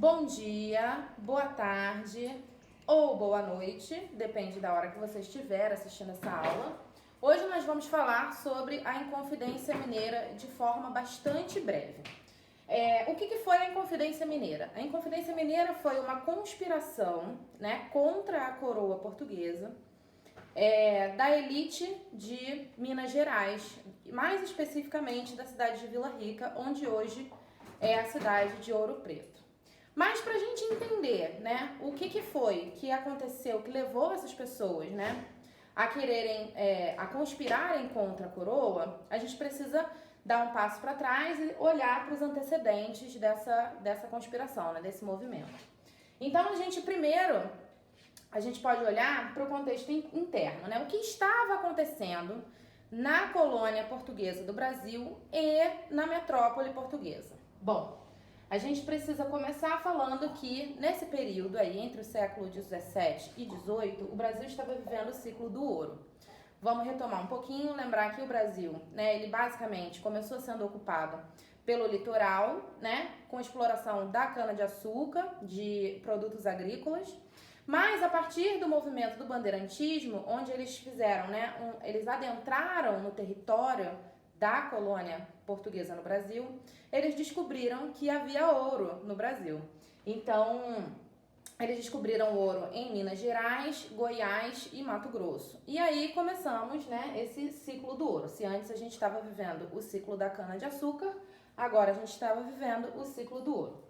Bom dia, boa tarde ou boa noite, depende da hora que você estiver assistindo essa aula. Hoje nós vamos falar sobre a Inconfidência Mineira de forma bastante breve. O que foi a Inconfidência Mineira? A Inconfidência Mineira foi uma conspiração, contra a coroa portuguesa, da elite de Minas Gerais, mais especificamente da cidade de Vila Rica, onde hoje é a cidade de Ouro Preto. Mas para a gente entender, o que foi que aconteceu, que levou essas pessoas, a quererem, a conspirarem contra a coroa, a gente precisa dar um passo para trás e olhar para os antecedentes dessa conspiração, desse movimento. Então, primeiro, a gente pode olhar para o contexto interno, o que estava acontecendo na colônia portuguesa do Brasil e na metrópole portuguesa. Bom, a gente precisa começar falando que nesse período aí, entre o século XVII e XVIII, o Brasil estava vivendo o ciclo do ouro. Vamos retomar um pouquinho, lembrar que o Brasil, ele basicamente começou sendo ocupado pelo litoral, com a exploração da cana-de-açúcar, de produtos agrícolas, mas a partir do movimento do bandeirantismo, onde eles fizeram, eles adentraram no território da colônia portuguesa no Brasil, eles descobriram que havia ouro no Brasil. Então, eles descobriram ouro em Minas Gerais, Goiás e Mato Grosso. E aí começamos, esse ciclo do ouro. Se antes a gente estava vivendo o ciclo da cana-de-açúcar, agora a gente estava vivendo o ciclo do ouro.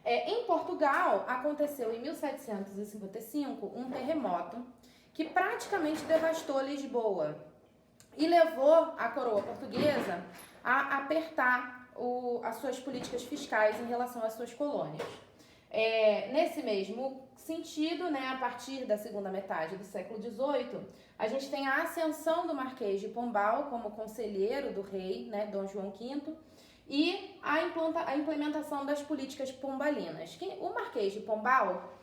Em Portugal, aconteceu em 1755 um terremoto que praticamente devastou Lisboa e levou a coroa portuguesa a apertar as suas políticas fiscais em relação às suas colônias. Nesse mesmo sentido, a partir da segunda metade do século XVIII, a gente tem a ascensão do Marquês de Pombal como conselheiro do rei, Dom João V, e a implementação das políticas pombalinas. O Marquês de Pombal,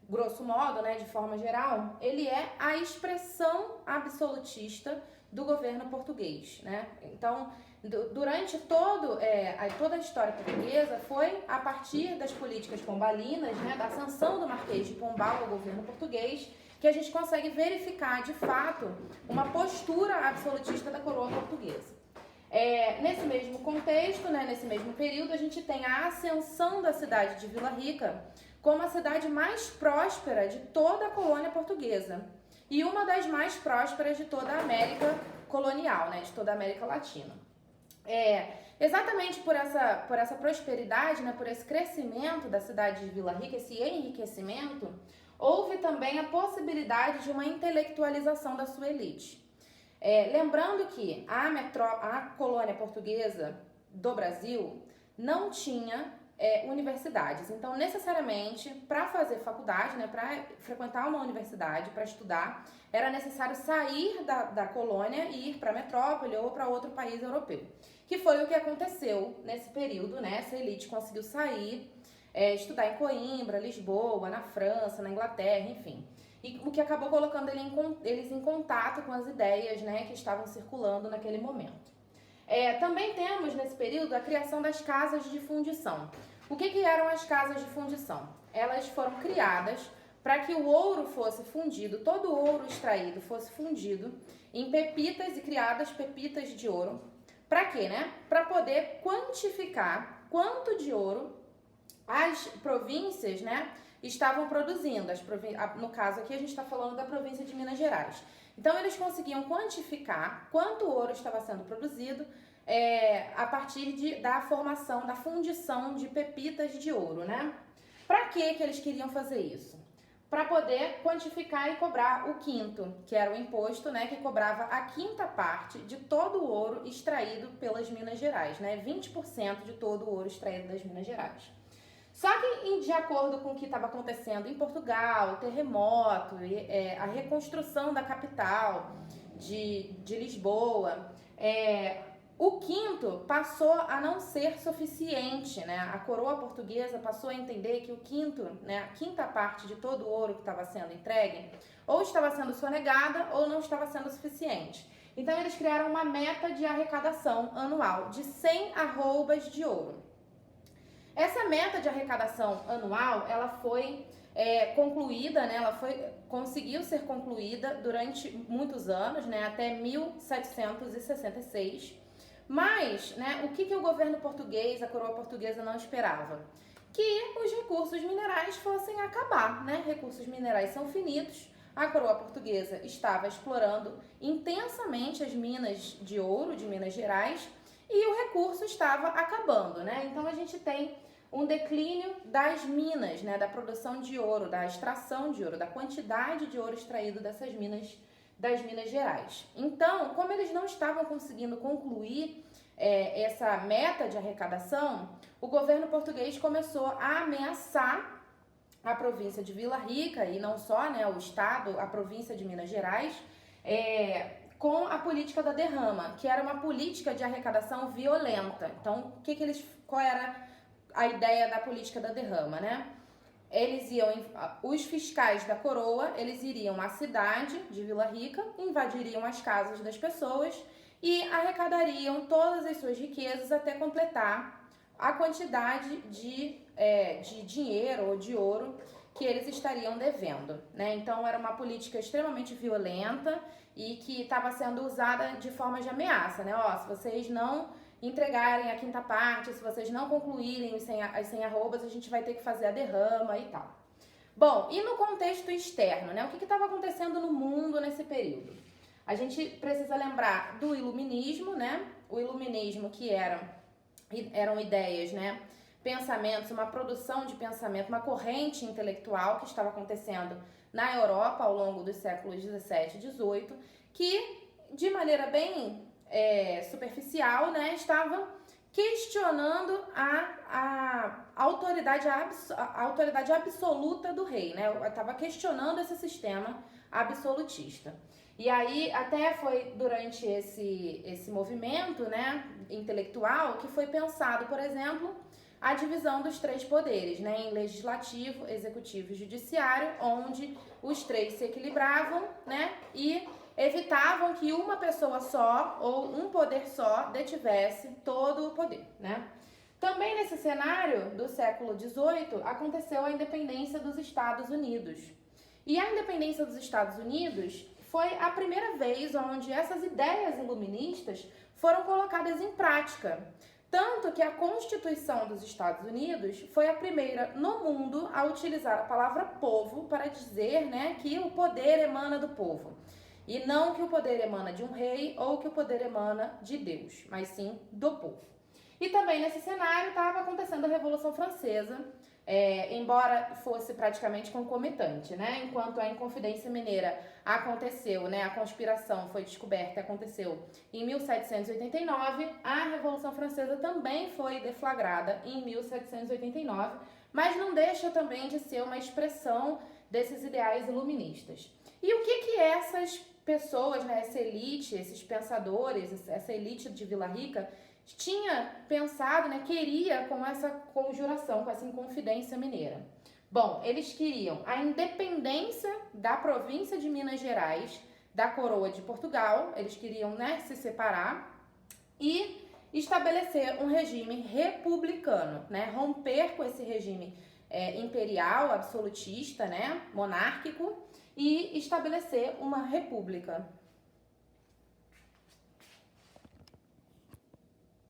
grosso modo, de forma geral, ele é a expressão absolutista do governo português, Então, durante toda a história portuguesa, foi a partir das políticas pombalinas, da ascensão do Marquês de Pombal ao governo português, que a gente consegue verificar, de fato, uma postura absolutista da coroa portuguesa. Nesse mesmo contexto, nesse mesmo período, a gente tem a ascensão da cidade de Vila Rica como a cidade mais próspera de toda a colônia portuguesa e uma das mais prósperas de toda a América colonial, de toda a América Latina. Exatamente por essa prosperidade, por esse crescimento da cidade de Vila Rica, esse enriquecimento, houve também a possibilidade de uma intelectualização da sua elite. Lembrando que a colônia portuguesa do Brasil não tinha universidades. Então, necessariamente, para fazer faculdade, para frequentar uma universidade, para estudar, era necessário sair da colônia e ir para a metrópole ou para outro país europeu. Que foi o que aconteceu nesse período, Essa elite conseguiu sair, estudar em Coimbra, Lisboa, na França, na Inglaterra, enfim. E o que acabou colocando eles em contato com as ideias, que estavam circulando naquele momento. Também temos, nesse período, a criação das casas de fundição. O que eram as casas de fundição? Elas foram criadas para que o ouro fosse fundido, todo o ouro extraído fosse fundido em pepitas e criadas pepitas de ouro. Para quê, Para poder quantificar quanto de ouro as províncias, estavam produzindo. No caso aqui, a gente está falando da província de Minas Gerais. Então, eles conseguiam quantificar quanto ouro estava sendo produzido a partir da formação, da fundição de pepitas de ouro, Para que eles queriam fazer isso? Para poder quantificar e cobrar o quinto, que era o imposto, que cobrava a quinta parte de todo o ouro extraído pelas Minas Gerais, 20% de todo o ouro extraído das Minas Gerais. Só que, de acordo com o que estava acontecendo em Portugal, o terremoto, a reconstrução da capital de Lisboa, o quinto passou a não ser suficiente, A coroa portuguesa passou a entender que o quinto, a quinta parte de todo o ouro que estava sendo entregue, ou estava sendo sonegada ou não estava sendo suficiente. Então, eles criaram uma meta de arrecadação anual de 100 arrobas de ouro. Essa meta de arrecadação anual, ela foi concluída, né? Conseguiu ser concluída durante muitos anos, né? Até 1766. Mas, né, o que o governo português, a coroa portuguesa não esperava? Que os recursos minerais fossem acabar, né? Recursos minerais são finitos. A coroa portuguesa estava explorando intensamente as minas de ouro de Minas Gerais e o recurso estava acabando, né? Então a gente tem um declínio das minas, né? Da produção de ouro, da extração de ouro, da quantidade de ouro extraído dessas minas, das Minas Gerais. Então, como eles não estavam conseguindo concluir essa meta de arrecadação, o governo português começou a ameaçar a província de Vila Rica, e não só, né, o estado, a província de Minas Gerais, com a política da derrama, que era uma política de arrecadação violenta. Então, qual era a ideia da política da derrama, né? Os fiscais da coroa, eles iriam à cidade de Vila Rica, invadiriam as casas das pessoas e arrecadariam todas as suas riquezas até completar a quantidade de dinheiro ou de ouro que eles estariam devendo, né? Então era uma política extremamente violenta e que estava sendo usada de forma de ameaça, né? Ó, se vocês não entregarem a quinta parte, se vocês não concluírem as 100 arrobas, a gente vai ter que fazer a derrama e tal. Bom, e no contexto externo, né? O que estava acontecendo no mundo nesse período? A gente precisa lembrar do iluminismo, né? O iluminismo que eram ideias, né? Pensamentos, uma produção de pensamento, uma corrente intelectual que estava acontecendo na Europa ao longo dos séculos 17 e 18, que de maneira bem superficial, né, estava questionando a autoridade absoluta do rei, né? Estava questionando esse sistema absolutista. E aí até foi durante esse movimento, né, intelectual que foi pensado, por exemplo, a divisão dos três poderes, né, em legislativo, executivo e judiciário, onde os três se equilibravam, né, e evitavam que uma pessoa só ou um poder só detivesse todo o poder, né? Também nesse cenário do século XVIII aconteceu a independência dos Estados Unidos. E a independência dos Estados Unidos foi a primeira vez onde essas ideias iluministas foram colocadas em prática. Tanto que a Constituição dos Estados Unidos foi a primeira no mundo a utilizar a palavra povo para dizer, né, que o poder emana do povo. E não que o poder emana de um rei ou que o poder emana de Deus, mas sim do povo. E também nesse cenário estava acontecendo a Revolução Francesa, embora fosse praticamente concomitante, né? Enquanto a Inconfidência Mineira aconteceu, né, a conspiração foi descoberta e aconteceu em 1789, a Revolução Francesa também foi deflagrada em 1789, mas não deixa também de ser uma expressão desses ideais iluministas. E o que essas pessoas, né, essa elite, esses pensadores, essa elite de Vila Rica tinha pensado, né, queria com essa conjuração, com essa Inconfidência Mineira? Bom, eles queriam a independência da província de Minas Gerais da coroa de Portugal, eles queriam, né, se separar e estabelecer um regime republicano, né, romper com esse regime imperial, absolutista, né, monárquico, e estabelecer uma república.